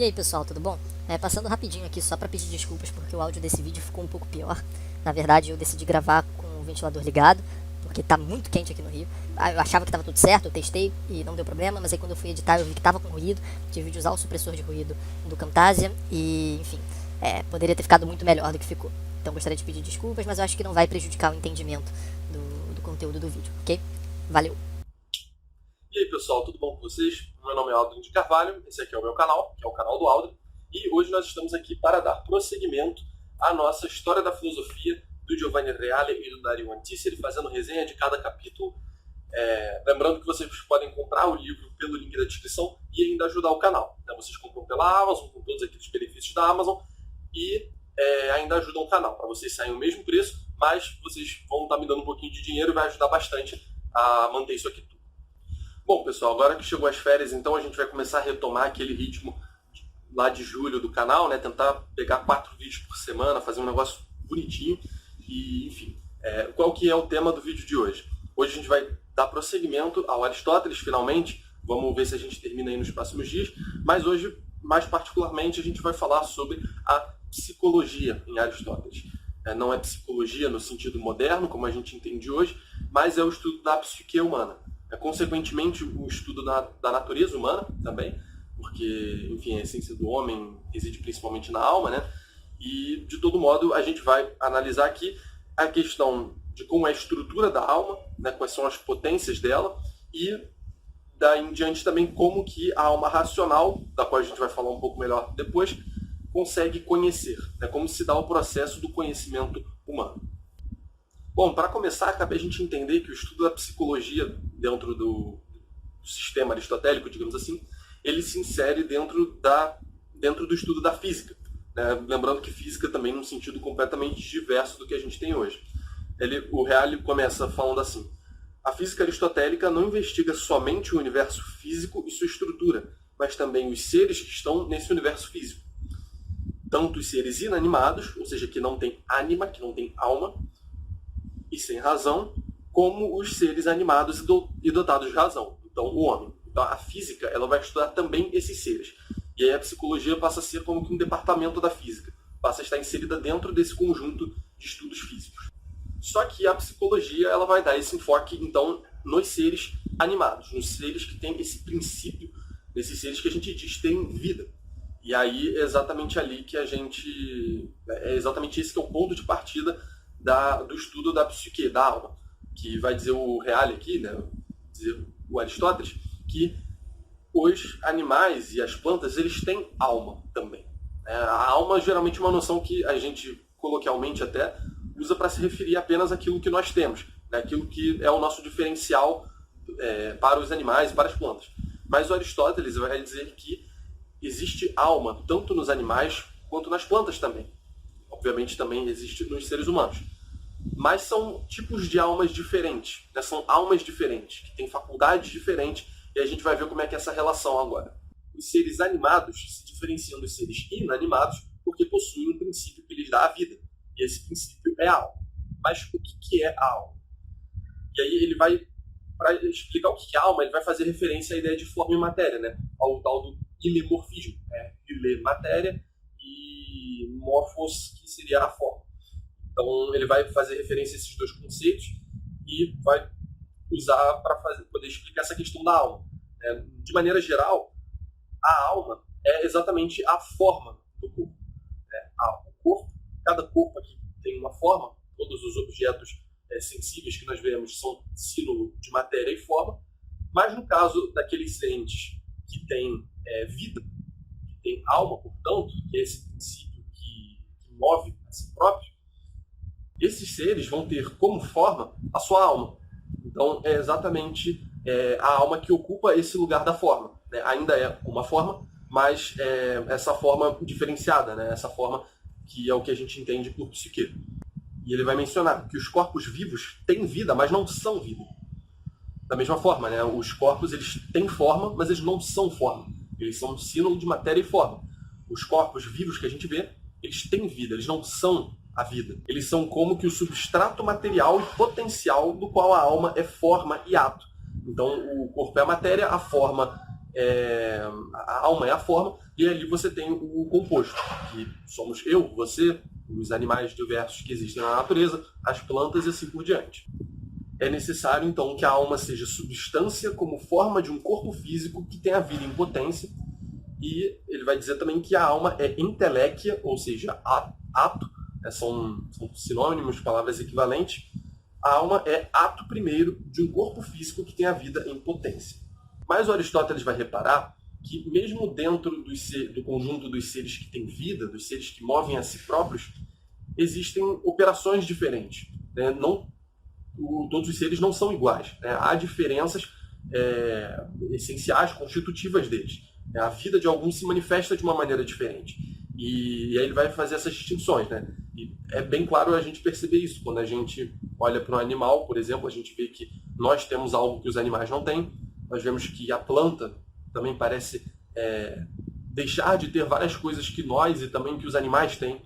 E aí pessoal, tudo bom? Passando rapidinho aqui só para pedir desculpas porque o áudio desse vídeo ficou um pouco pior. Na verdade eu decidi gravar com o ventilador ligado, porque tá muito quente aqui no Rio. Eu achava que tava tudo certo, eu testei e não deu problema, mas aí quando eu fui editar eu vi que tava com ruído, tive de usar o supressor de ruído do Camtasia e enfim, poderia ter ficado muito melhor do que ficou. Então gostaria de pedir desculpas, mas eu acho que não vai prejudicar o entendimento do conteúdo do vídeo, ok? Valeu! E aí pessoal, tudo bom com vocês? Meu nome é Aldrin de Carvalho, esse aqui é o meu canal, que é o canal do Aldrin, e hoje nós estamos aqui para dar prosseguimento à nossa História da Filosofia do Giovanni Reale e do Dario Antiseri, fazendo resenha de cada capítulo. Lembrando que vocês podem comprar o livro pelo link da descrição e ainda ajudar o canal. Então, vocês compram pela Amazon, com todos aqueles benefícios da Amazon, e ainda ajudam o canal. Para vocês saírem o mesmo preço, mas vocês vão estar me dando um pouquinho de dinheiro e vai ajudar bastante a manter isso aqui tudo. Bom, pessoal, agora que chegou as férias, então a gente vai começar a retomar aquele ritmo lá de julho do canal, né? Tentar pegar 4 vídeos por semana, fazer um negócio bonitinho. E, enfim, qual que é o tema do vídeo de hoje? Hoje a gente vai dar prosseguimento ao Aristóteles, finalmente. Vamos ver se a gente termina aí nos próximos dias. Mas hoje, mais particularmente, a gente vai falar sobre a psicologia em Aristóteles. Não é psicologia no sentido moderno, como a gente entende hoje, mas é o estudo da psique humana. Consequentemente, o estudo da natureza humana também, porque, enfim, a essência do homem reside principalmente na alma, né? E, de todo modo, a gente vai analisar aqui a questão de como é a estrutura da alma, né? Quais são as potências dela, e daí em diante também como que a alma racional, da qual a gente vai falar um pouco melhor depois, consegue conhecer, né? Como se dá o processo do conhecimento humano. Bom, para começar, cabe a gente entender que o estudo da psicologia dentro do sistema aristotélico, digamos assim, ele se insere dentro do estudo da física. Né? Lembrando que física também num sentido completamente diverso do que a gente tem hoje. O Reale começa falando assim: a física aristotélica não investiga somente o universo físico e sua estrutura, mas também os seres que estão nesse universo físico. Tanto os seres inanimados, ou seja, que não têm ânima, que não têm alma, e sem razão, como os seres animados e dotados de razão, então o homem. Então a física ela vai estudar também esses seres. E aí a psicologia passa a ser como que um departamento da física, passa a estar inserida dentro desse conjunto de estudos físicos. Só que a psicologia ela vai dar esse enfoque então nos seres animados, nos seres que têm esse princípio, nesses seres que a gente diz têm vida. E aí é exatamente ali que é exatamente esse que é o ponto de partida do estudo da psique, da alma, que vai dizer o Reale aqui, né, dizer o Aristóteles, que os animais e as plantas eles têm alma também. A alma geralmente é uma noção que a gente, coloquialmente até, usa para se referir apenas àquilo que nós temos, né, aquilo que é o nosso diferencial para os animais e para as plantas. Mas o Aristóteles vai dizer que existe alma tanto nos animais quanto nas plantas também. Obviamente também existe nos seres humanos. Mas são tipos de almas diferentes, né? São almas diferentes, que têm faculdades diferentes, e a gente vai ver como é que é essa relação agora. Os seres animados se diferenciam dos seres inanimados porque possuem um princípio que lhes dá a vida, e esse princípio é a alma. Mas o que é a alma? E aí ele vai, para explicar o que é a alma, ele vai fazer referência à ideia de forma e matéria, né? Ao tal do ilemorfismo. Ile, matéria, e morphos, que seria a forma. Então ele vai fazer referência a esses dois conceitos e vai usar para poder explicar essa questão da alma. De maneira geral, a alma é exatamente a forma do corpo. O corpo, cada corpo aqui tem uma forma, todos os objetos sensíveis que nós vemos são símbolo de matéria e forma, mas no caso daqueles entes que têm vida, que têm alma, portanto, que é esse princípio que move a si próprio, esses seres vão ter como forma a sua alma. Então é exatamente a alma que ocupa esse lugar da forma. Né? Ainda é uma forma, mas essa forma diferenciada, né? Essa forma que é o que a gente entende por psique. E ele vai mencionar que os corpos vivos têm vida, mas não são vida. Da mesma forma, né? Os corpos eles têm forma, mas eles não são forma. Eles são um símbolo de matéria e forma. Os corpos vivos que a gente vê, eles têm vida, eles não são a vida. Eles são como que o substrato material e potencial do qual a alma é forma e ato. Então o corpo é a matéria, a forma a alma é a forma, e ali você tem o composto, que somos eu, você, os animais diversos que existem na natureza, as plantas e assim por diante. É necessário, então, que a alma seja substância como forma de um corpo físico que tenha vida em potência, e ele vai dizer também que a alma é inteléquia, ou seja, ato, são sinônimos, palavras equivalentes. A alma é ato primeiro de um corpo físico que tenha vida em potência. Mas o Aristóteles vai reparar que mesmo dentro do conjunto dos seres que têm vida, dos seres que movem a si próprios, existem operações diferentes. Né? Todos os seres não são iguais. Né? Há diferenças essenciais, constitutivas deles. A vida de alguns se manifesta de uma maneira diferente. E aí ele vai fazer essas distinções. Né? E é bem claro a gente perceber isso. Quando a gente olha para um animal, por exemplo, a gente vê que nós temos algo que os animais não têm. Nós vemos que a planta também parece deixar de ter várias coisas que nós e também que os animais têm.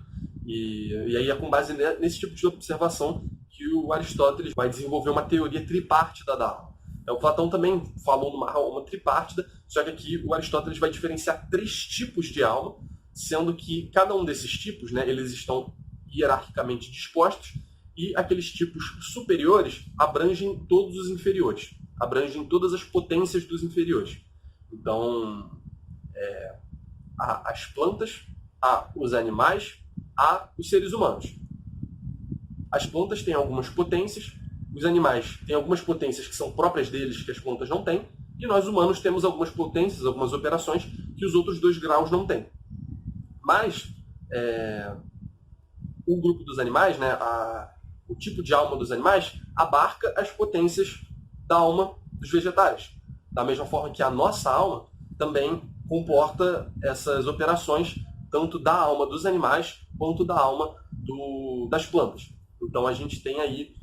E aí é com base nesse tipo de observação que o Aristóteles vai desenvolver uma teoria tripártida da alma. O Platão também falou numa alma tripártida, só que aqui o Aristóteles vai diferenciar 3 tipos de alma, sendo que cada um desses tipos, né, eles estão hierarquicamente dispostos, e aqueles tipos superiores abrangem todos os inferiores, abrangem todas as potências dos inferiores. Então, há as plantas, há os animais, há os seres humanos. As plantas têm algumas potências, os animais têm algumas potências que são próprias deles, que as plantas não têm, e nós humanos temos algumas potências, algumas operações que os outros 2 graus não têm. Mas o grupo dos animais, né, o tipo de alma dos animais, abarca as potências da alma dos vegetais. Da mesma forma que a nossa alma também comporta essas operações, tanto da alma dos animais quanto da alma das plantas. Então a gente tem aí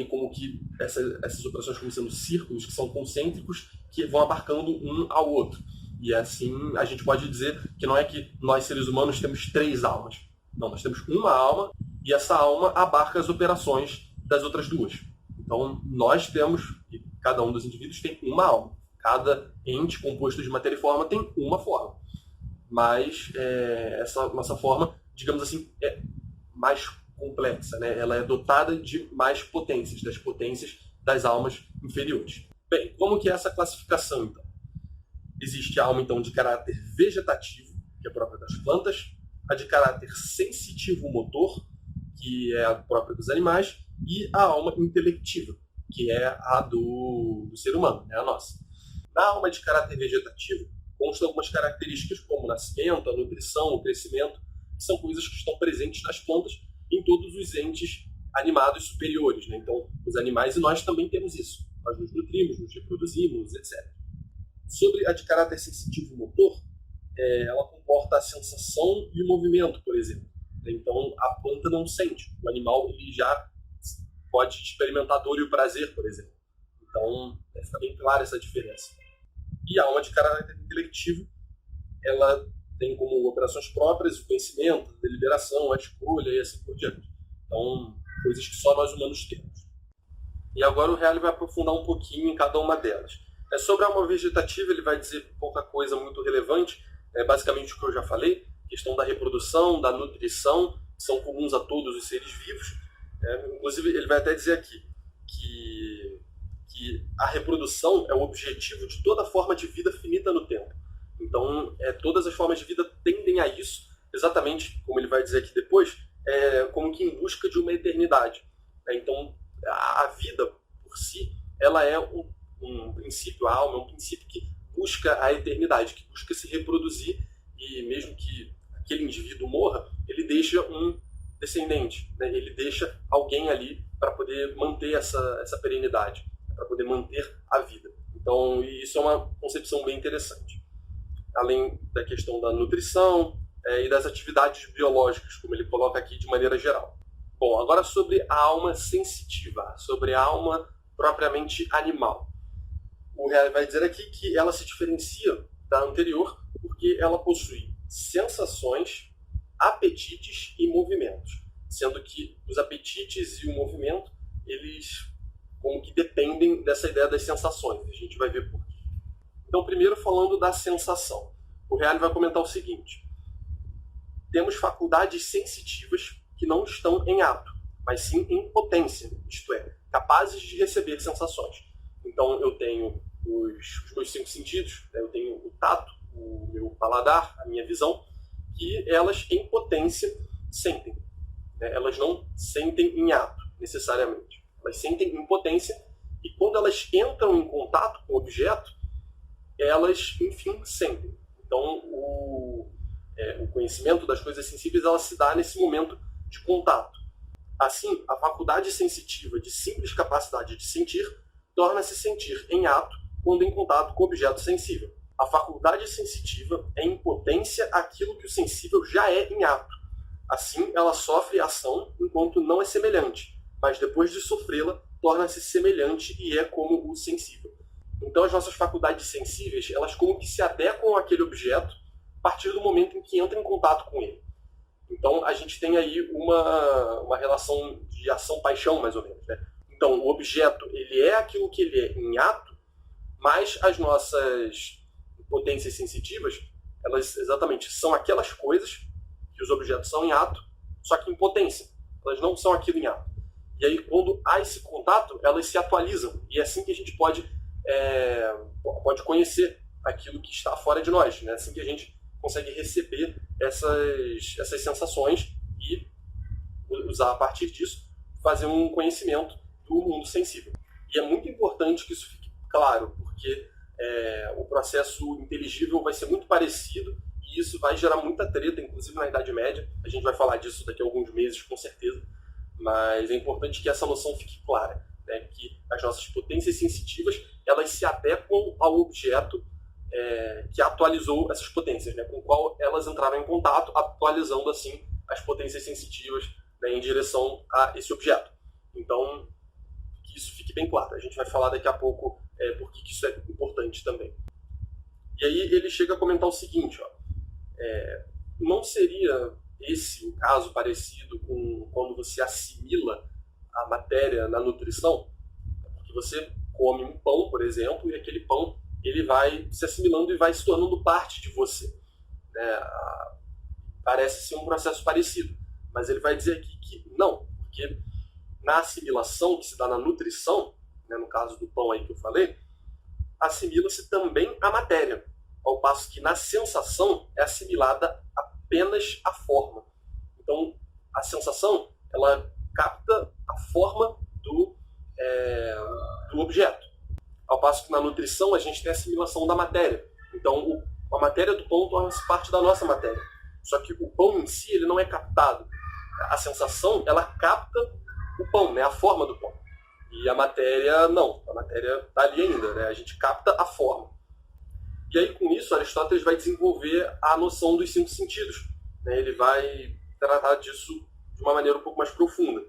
como que essas operações como sendo círculos que são concêntricos, que vão abarcando um ao outro. E assim a gente pode dizer que não é que nós seres humanos temos 3 almas. Não, nós temos uma alma e essa alma abarca as operações das outras 2. Então nós temos, e cada um dos indivíduos tem uma alma. Cada ente composto de matéria e forma tem uma forma. Mas essa nossa forma, digamos assim, é mais complexa, né? Ela é dotada de mais potências, das potências das almas inferiores. Bem, como que é essa classificação, então? Existe a alma, então, de caráter vegetativo, que é própria das plantas, a de caráter sensitivo-motor, que é a própria dos animais, e a alma intelectiva, que é a do ser humano, né? A nossa. Na alma de caráter vegetativo, constam algumas características como o nascimento, a nutrição, o crescimento, que são coisas que estão presentes nas plantas em todos os entes animados superiores. Né? Então, os animais e nós também temos isso. Nós nos nutrimos, nos reproduzimos, etc. Sobre a de caráter sensitivo-motor, ela comporta a sensação e o movimento, por exemplo. Então, a planta não sente. O animal ele já pode experimentar a dor e o prazer, por exemplo. Então, fica bem clara essa diferença. E a alma de caráter intelectivo, ela tem como operações próprias o conhecimento, a deliberação, a escolha e assim por diante. Então, coisas que só nós humanos temos. E agora o Reale vai aprofundar um pouquinho em cada uma delas. Sobre a alma vegetativa, ele vai dizer pouca coisa muito relevante, basicamente o que eu já falei, questão da reprodução, da nutrição, que são comuns a todos os seres vivos. Inclusive, ele vai até dizer aqui que a reprodução é o objetivo de toda forma de vida finita no tempo. Então, todas as formas de vida tendem a isso, exatamente como ele vai dizer aqui depois, como que em busca de uma eternidade. Então, a vida por si, ela é um princípio, a alma é um princípio que busca a eternidade, que busca se reproduzir, e mesmo que aquele indivíduo morra, ele deixa um descendente, né? Ele deixa alguém ali para poder manter essa perenidade, para poder manter a vida. Então, isso é uma concepção bem interessante. Além da questão da nutrição e das atividades biológicas, como ele coloca aqui de maneira geral. Bom, agora sobre a alma sensitiva, sobre a alma propriamente animal. O Reale vai dizer aqui que ela se diferencia da anterior porque ela possui sensações, apetites e movimentos, sendo que os apetites e o movimento, eles como que dependem dessa ideia das sensações. A gente vai ver por quê. Então, primeiro falando da sensação. O Reale vai comentar o seguinte: temos faculdades sensitivas que não estão em ato, mas sim em potência, isto é, capazes de receber sensações. Então, eu tenho os meus 5 sentidos, né? Eu tenho o tato, o meu paladar, a minha visão, que elas em potência sentem. Né? Elas não sentem em ato, necessariamente. Elas sentem em potência e quando elas entram em contato com o objeto, elas, enfim, sentem. Então, o conhecimento das coisas sensíveis ela se dá nesse momento de contato. Assim, a faculdade sensitiva de simples capacidade de sentir torna-se sentir em ato quando em contato com o objeto sensível. A faculdade sensitiva é em potência aquilo que o sensível já é em ato. Assim, ela sofre ação enquanto não é semelhante, mas depois de sofrê-la, torna-se semelhante e é como o sensível. Então, as nossas faculdades sensíveis, elas como que se adequam àquele objeto a partir do momento em que entra em contato com ele. Então, a gente tem aí uma relação de ação-paixão, mais ou menos, né? Então, o objeto, ele é aquilo que ele é em ato, mas as nossas potências sensitivas, elas exatamente são aquelas coisas que os objetos são em ato, só que em potência. Elas não são aquilo em ato. E aí, quando há esse contato, elas se atualizam. E é assim que a gente pode conhecer aquilo que está fora de nós. Né? É assim que a gente consegue receber essas sensações e usar a partir disso, fazer um conhecimento do mundo sensível. E é muito importante que isso fique claro, porque o processo inteligível vai ser muito parecido e isso vai gerar muita treta, inclusive na Idade Média. A gente vai falar disso daqui a alguns meses, com certeza, mas é importante que essa noção fique clara, né? Que as nossas potências sensitivas elas se adequam ao objeto que atualizou essas potências, né? Com o qual elas entraram em contato, atualizando assim as potências sensitivas, né, em direção a esse objeto. Então, que isso fique bem claro. A gente vai falar daqui a pouco por que isso é importante também. E aí ele chega a comentar o seguinte, ó, não seria esse o caso parecido com quando você assimila a matéria na nutrição? Porque você come um pão, por exemplo, e aquele pão ele vai se assimilando e vai se tornando parte de você. Né? Parece ser um processo parecido, mas ele vai dizer aqui que não, porque na assimilação que se dá na nutrição, né, no caso do pão aí que eu falei, assimila-se também a matéria, ao passo que na sensação é assimilada apenas a forma. Então, a sensação ela capta a forma do objeto, ao passo que na nutrição a gente tem a assimilação da matéria. Então, a matéria do pão torna-se parte da nossa matéria. Só que o pão em si ele não é captado. A sensação ela capta o pão, né, a forma do pão. E a matéria não. A matéria está ali ainda, né? A gente capta a forma. E aí, com isso, Aristóteles vai desenvolver a noção dos 5 sentidos. Né? Ele vai tratar disso de uma maneira um pouco mais profunda.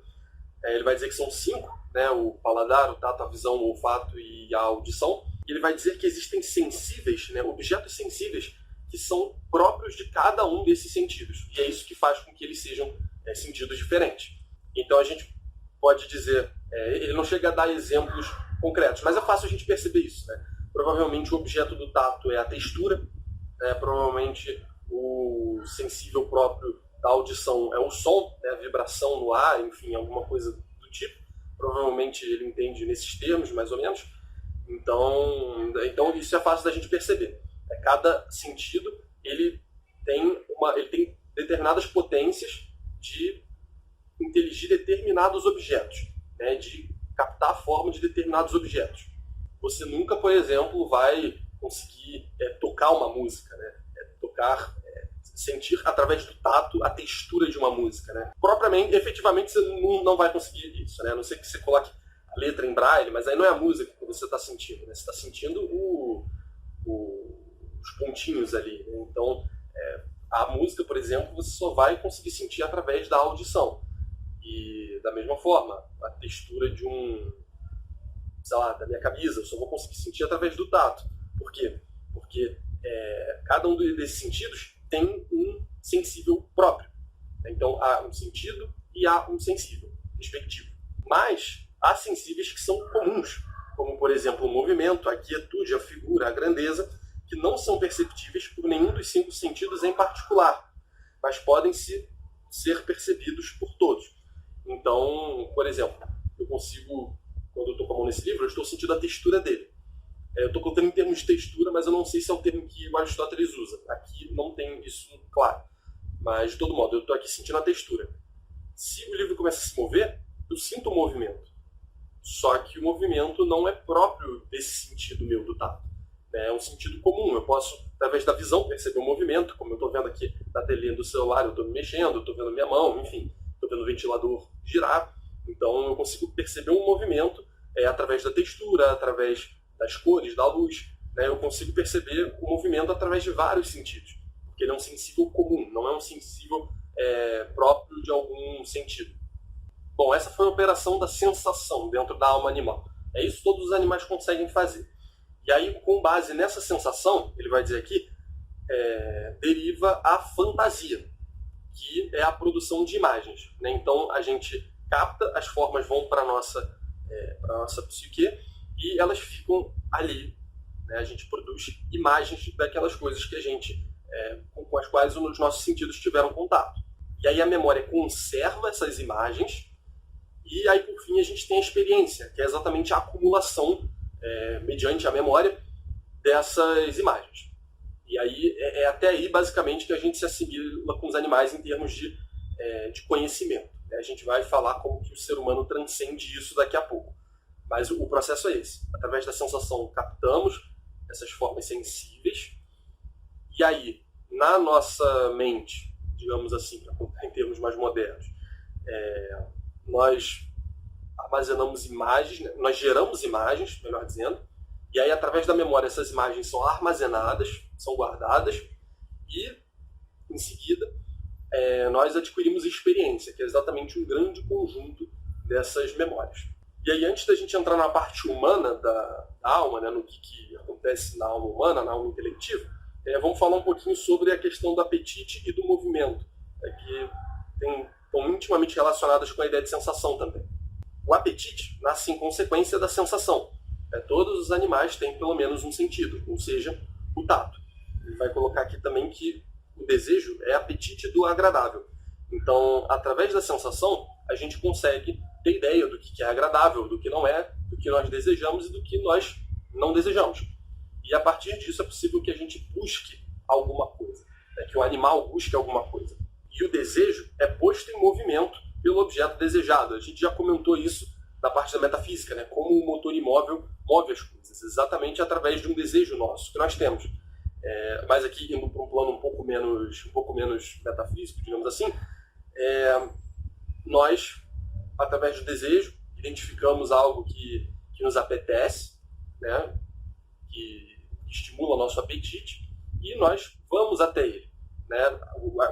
Ele vai dizer que são 5, né? O paladar, o tato, a visão, o olfato e a audição. E ele vai dizer que existem sensíveis, né? Objetos sensíveis, que são próprios de cada um desses sentidos. E é isso que faz com que eles sejam sentidos diferentes. Então, a gente pode dizer... ele não chega a dar exemplos concretos, mas é fácil a gente perceber isso. Né? Provavelmente o objeto do tato é a textura, né? Provavelmente o sensível próprio da audição é o som, né? A vibração no ar, enfim, alguma coisa do tipo. Provavelmente ele entende nesses termos, mais ou menos. Então isso é fácil da gente perceber. Cada sentido ele tem determinadas potências de inteligir determinados objetos, né? De captar a forma de determinados objetos. Você nunca, por exemplo, vai conseguir tocar uma música, né? Sentir através do tato a textura de uma música, né? Efetivamente, você não vai conseguir isso, né? A não ser que você coloque a letra em braille, mas aí não é a música que você está sentindo, né? Você está sentindo os pontinhos ali, né? Então, a música, por exemplo, você só vai conseguir sentir através da audição. E, da mesma forma, a textura da minha camisa, eu só vou conseguir sentir através do tato. Por quê? Porque cada um desses sentidos tem um sensível próprio. Então, há um sentido e há um sensível, respectivo. Mas há sensíveis que são comuns, como, como por exemplo o movimento, a quietude, a figura, a grandeza, que não são perceptíveis por nenhum dos 5 sentidos em particular, mas podem ser percebidos por todos. Então, por exemplo, eu consigo, quando eu estou com a mão nesse livro, eu estou sentindo a textura dele. Eu estou colocando em termos de textura, mas eu não sei se é o termo que o Aristóteles usa. Aqui não tem isso claro. Mas, de todo modo, eu estou aqui sentindo a textura. Se o livro começa a se mover, eu sinto o movimento. Só que o movimento não é próprio desse sentido meu do tato. É um sentido comum. Eu posso, através da visão, perceber o movimento. Como eu estou vendo aqui na telinha do celular, eu estou me mexendo, eu estou vendo minha mão, enfim. Estou vendo o ventilador girar. Então, eu consigo perceber um movimento através da textura, através das cores, da luz. Eu consigo perceber o movimento através de vários sentidos. Porque ele é um sensível comum, não é um sensível próprio de algum sentido. Bom, essa foi a operação da sensação dentro da alma animal. É isso que todos os animais conseguem fazer. E aí, com base nessa sensação, ele vai dizer aqui, deriva a fantasia, que é a produção de imagens. Então, a gente capta, as formas vão para a nossa psique e elas ficam ali. A gente produz imagens daquelas coisas que a gente, com as quais os nossos sentidos tiveram contato. E aí a memória conserva essas imagens e aí, por fim, a gente tem a experiência, que é exatamente a acumulação, mediante a memória, dessas imagens. E aí é até aí, basicamente, que a gente se assimila com os animais em termos de conhecimento. A gente vai falar como que o ser humano transcende isso daqui a pouco. Mas o processo é esse. Através da sensação, captamos essas formas sensíveis. E aí, na nossa mente, digamos assim, para colocar em termos mais modernos, nós armazenamos imagens, né? Nós geramos imagens, melhor dizendo, e aí, através da memória, essas imagens são armazenadas, são guardadas, e, em seguida, nós adquirimos experiência, que é exatamente um grande conjunto dessas memórias. E aí, antes da gente entrar na parte humana da alma, né, no que acontece na alma humana, na alma intelectiva, vamos falar um pouquinho sobre a questão do apetite e do movimento, que estão intimamente relacionadas com a ideia de sensação também. O apetite nasce em consequência da sensação. Todos os animais têm pelo menos um sentido, ou seja, o tato. Ele vai colocar aqui também que o desejo é apetite do agradável. Então, através da sensação, a gente consegue ter ideia do que é agradável, do que não é, do que nós desejamos e do que nós não desejamos. E a partir disso é possível que a gente busque alguma coisa, que o animal busque alguma coisa. E o desejo é posto em movimento pelo objeto desejado. A gente já comentou isso na parte da metafísica, né? Como o motor imóvel move as coisas, exatamente através de um desejo nosso, que nós temos. Mas aqui, indo para um plano um pouco menos metafísico, digamos assim, nós, através do desejo, identificamos algo que nos apetece, né? Que estimula o nosso apetite, e nós vamos até ele. Né?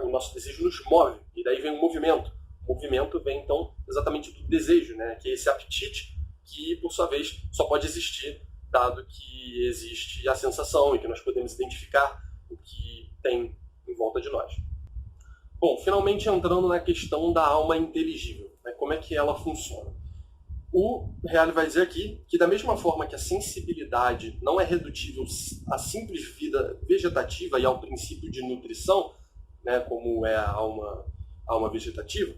O nosso desejo nos move, e daí vem o movimento. O movimento vem, então, exatamente do desejo, né? Que é esse apetite que, por sua vez, só pode existir dado que existe a sensação e que nós podemos identificar o que tem em volta de nós. Bom, finalmente entrando na questão da alma inteligível, né? Como é que ela funciona? O Reale vai dizer aqui que, da mesma forma que a sensibilidade não é redutível à simples vida vegetativa e ao princípio de nutrição, né, como é a alma vegetativa,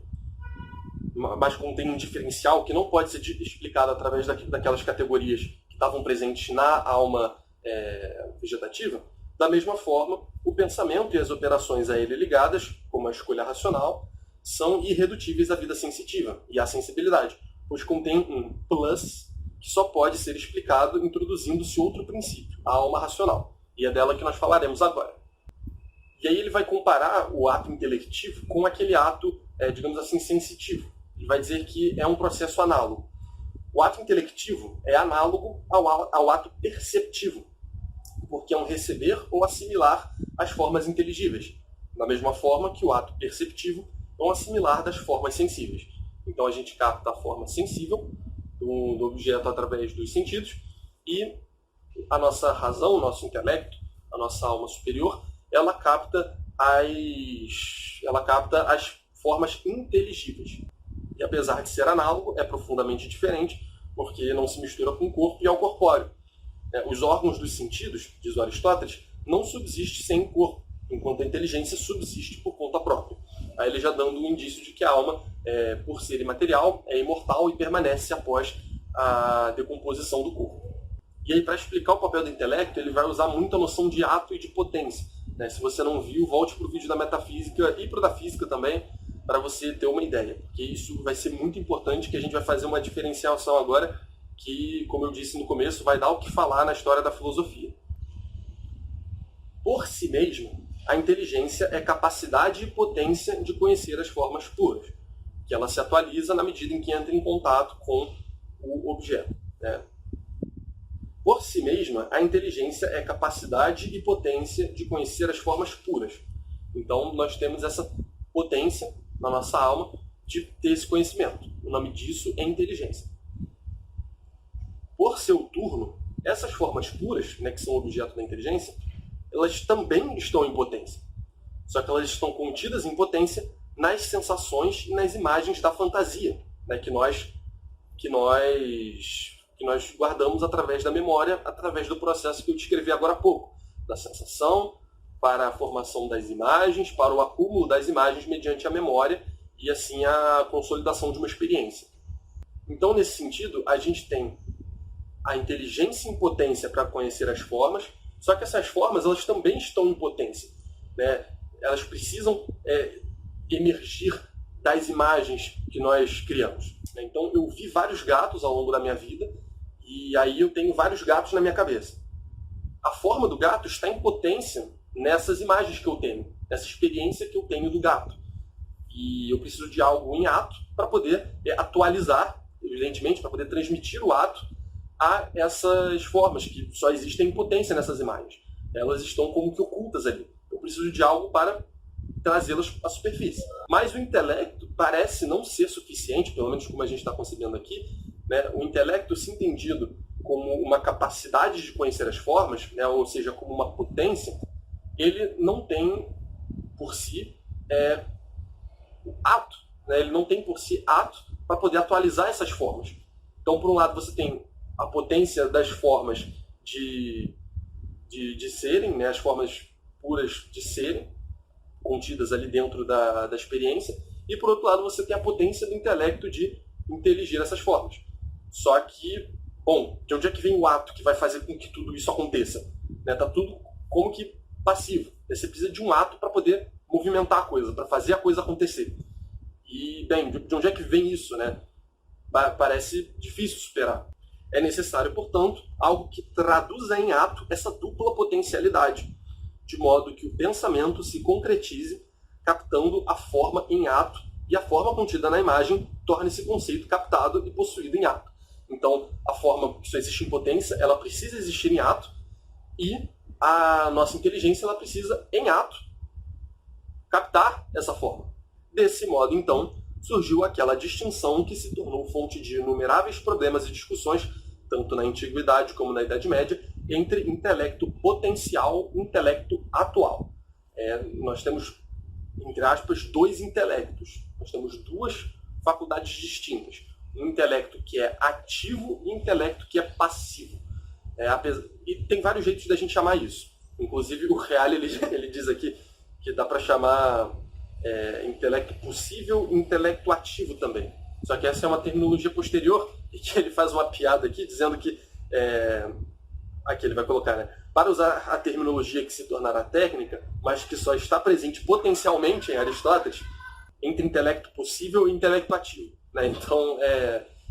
mas contém um diferencial que não pode ser explicado através daquelas categorias que estavam presentes na alma vegetativa, da mesma forma, o pensamento e as operações a ele ligadas, como a escolha racional, são irredutíveis à vida sensitiva e à sensibilidade, pois contém um plus que só pode ser explicado introduzindo-se outro princípio, a alma racional. E é dela que nós falaremos agora. E aí ele vai comparar o ato intelectivo com aquele ato, digamos assim, sensitivo. Ele vai dizer que é um processo análogo. O ato intelectivo é análogo ao ato perceptivo, porque é um receber ou assimilar as formas inteligíveis, da mesma forma que o ato perceptivo é um assimilar das formas sensíveis. Então a gente capta a forma sensível do objeto através dos sentidos e a nossa razão, o nosso intelecto, a nossa alma superior, ela capta as formas inteligíveis. E apesar de ser análogo, é profundamente diferente, porque não se mistura com o corpo e é o corpóreo. Os órgãos dos sentidos, diz Aristóteles, não subsistem sem o corpo, enquanto a inteligência subsiste por conta própria. Aí ele já dando um indício de que a alma, por ser imaterial, é imortal e permanece após a decomposição do corpo. E aí, para explicar o papel do intelecto, ele vai usar muito a noção de ato e de potência. Se você não viu, volte para o vídeo da metafísica e para o da física também, para você ter uma ideia. Porque isso vai ser muito importante, que a gente vai fazer uma diferenciação agora, que, como eu disse no começo, vai dar o que falar na história da filosofia. Por si mesmo, a inteligência é capacidade e potência de conhecer as formas puras, que ela se atualiza na medida em que entra em contato com o objeto. Por si mesma, a inteligência é capacidade e potência de conhecer as formas puras. Então, nós temos essa potência na nossa alma de ter esse conhecimento. O nome disso é inteligência. Por seu turno, essas formas puras, que são objeto da inteligência, elas também estão em potência. Só que elas estão contidas em potência nas sensações e nas imagens da fantasia, que nós guardamos através da memória, através do processo que eu descrevi agora há pouco, da sensação, para a formação das imagens, para o acúmulo das imagens mediante a memória e assim a consolidação de uma experiência. Então, nesse sentido, a gente tem a inteligência em potência para conhecer as formas, só que essas formas elas também estão em potência. Elas precisam emergir das imagens que nós criamos. Então, eu vi vários gatos ao longo da minha vida, e aí eu tenho vários gatos na minha cabeça. A forma do gato está em potência nessas imagens que eu tenho, nessa experiência que eu tenho do gato. E eu preciso de algo em ato para poder atualizar, evidentemente, para poder transmitir o ato a essas formas que só existem em potência nessas imagens. Elas estão como que ocultas ali. Eu preciso de algo para trazê-las à superfície. Mas o intelecto parece não ser suficiente, pelo menos como a gente está concebendo aqui. O intelecto, se entendido como uma capacidade de conhecer as formas, ou seja, como uma potência, ele não tem por si ato. Ele não tem por si ato para poder atualizar essas formas. Então, por um lado, você tem a potência das formas de serem, as formas puras de serem, contidas ali dentro da experiência, e por outro lado você tem a potência do intelecto de inteligir essas formas. Só que, de onde é que vem o ato que vai fazer com que tudo isso aconteça? Está tudo como que passivo. Você precisa de um ato para poder movimentar a coisa, para fazer a coisa acontecer. E, de onde é que vem isso? Parece difícil superar. É necessário, portanto, algo que traduza em ato essa dupla potencialidade, de modo que o pensamento se concretize, captando a forma em ato, e a forma contida na imagem torne-se conceito captado e possuído em ato. Então, a forma que só existe em potência, ela precisa existir em ato, e a nossa inteligência ela precisa, em ato, captar essa forma. Desse modo, então, surgiu aquela distinção que se tornou fonte de inumeráveis problemas e discussões, tanto na Antiguidade como na Idade Média, entre intelecto potencial e intelecto atual. Nós temos, entre aspas, dois intelectos. Nós temos duas faculdades distintas. Um intelecto que é ativo e um intelecto que é passivo. E tem vários jeitos da gente chamar isso. Inclusive, o Reale ele diz aqui que dá para chamar intelecto possível e intelecto ativo também. Só que essa é uma terminologia posterior e que ele faz uma piada aqui dizendo que aqui ele vai colocar, para usar a terminologia que se tornará técnica, mas que só está presente potencialmente em Aristóteles, entre intelecto possível e intelecto ativo. Então,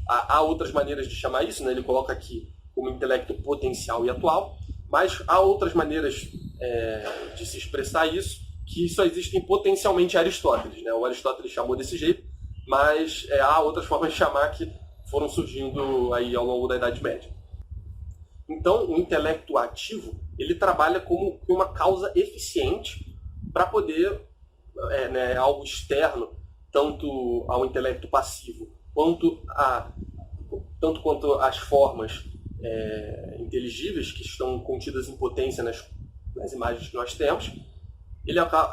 há outras maneiras de chamar isso, ele coloca aqui como intelecto potencial e atual, mas há outras maneiras de se expressar isso, que só existem potencialmente em Aristóteles. O Aristóteles chamou desse jeito, mas há outras formas de chamar que foram surgindo aí ao longo da Idade Média. Então, o intelecto ativo, ele trabalha como uma causa eficiente para poder, algo externo, tanto ao intelecto passivo, tanto quanto às formas inteligíveis que estão contidas em potência nas imagens que nós temos.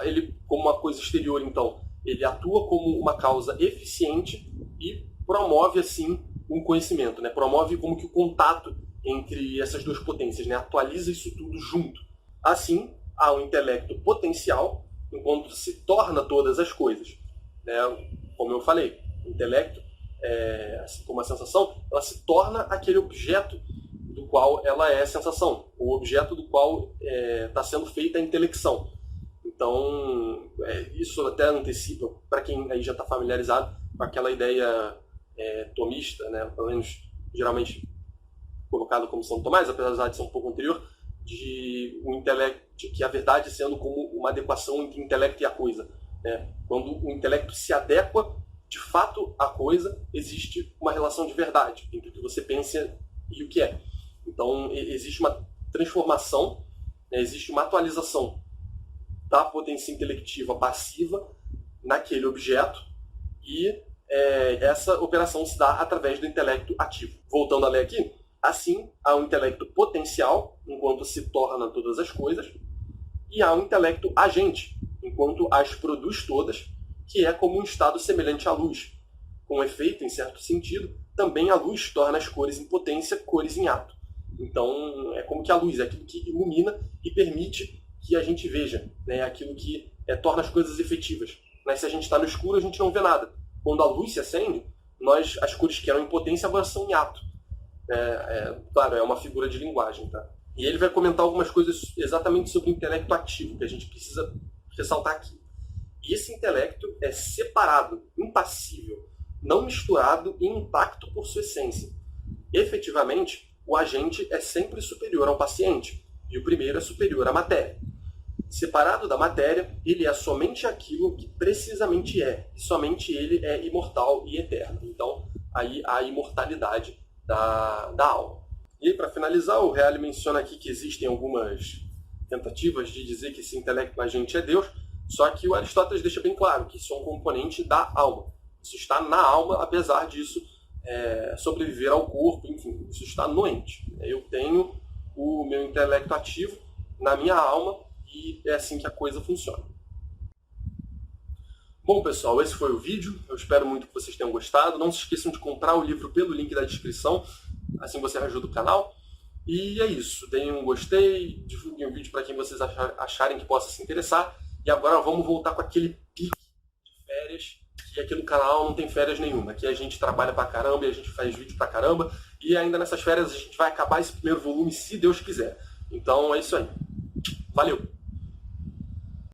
Ele, como uma coisa exterior, então, ele atua como uma causa eficiente e promove, assim, um conhecimento, né? Promove como que o contato entre essas duas potências, né? Atualiza isso tudo junto. Assim, há um intelecto potencial, enquanto se torna todas as coisas, né? Como eu falei, o intelecto, assim como a sensação, ela se torna aquele objeto do qual ela é sensação, o objeto do qual está sendo feita a intelecção. Então, isso até antecipa, para quem aí já está familiarizado com aquela ideia tomista, né? Pelo menos geralmente colocado como São Tomás, apesar de ser um pouco anterior, de um intelecto, de que a verdade sendo como uma adequação entre o intelecto e a coisa, né? Quando o intelecto se adequa de fato à coisa, existe uma relação de verdade entre o que você pensa e o que é. Então existe uma transformação, né? Existe uma atualização da potência intelectiva passiva naquele objeto e essa operação se dá através do intelecto ativo. Voltando a ler aqui, assim, há um intelecto potencial, enquanto se torna todas as coisas, e há um intelecto agente, enquanto as produz todas, que é como um estado semelhante à luz. Com efeito, em certo sentido, também a luz torna as cores em potência, cores em ato. Então, é como que a luz é aquilo que ilumina e permite que a gente veja, né? Aquilo que torna as coisas efetivas. Mas se a gente está no escuro, a gente não vê nada. Quando a luz se acende, as cores que eram em potência agora são em ato. Claro, é uma figura de linguagem, tá? E ele vai comentar algumas coisas exatamente sobre o intelecto ativo, que a gente precisa ressaltar aqui. E esse intelecto é separado, impassível, não misturado e intacto por sua essência. Efetivamente, o agente é sempre superior ao paciente, e o primeiro é superior à matéria. Separado da matéria, ele é somente aquilo que precisamente é, e somente ele é imortal e eterno. Então, aí há a imortalidade da alma. E para finalizar, o Reale menciona aqui que existem algumas tentativas de dizer que esse intelecto agente é Deus, só que o Aristóteles deixa bem claro que isso é um componente da alma. Isso está na alma, apesar disso sobreviver ao corpo, enfim, isso está no ente. Eu tenho o meu intelecto ativo na minha alma e é assim que a coisa funciona. Bom, pessoal, esse foi o vídeo. Eu espero muito que vocês tenham gostado. Não se esqueçam de comprar o livro pelo link da descrição, assim você ajuda o canal. E é isso. Deem um gostei, divulguem o vídeo para quem vocês acharem que possa se interessar. E agora vamos voltar com aquele pique de férias, que aqui no canal não tem férias nenhuma. Aqui a gente trabalha pra caramba e a gente faz vídeo pra caramba. E ainda nessas férias a gente vai acabar esse primeiro volume, se Deus quiser. Então é isso aí. Valeu!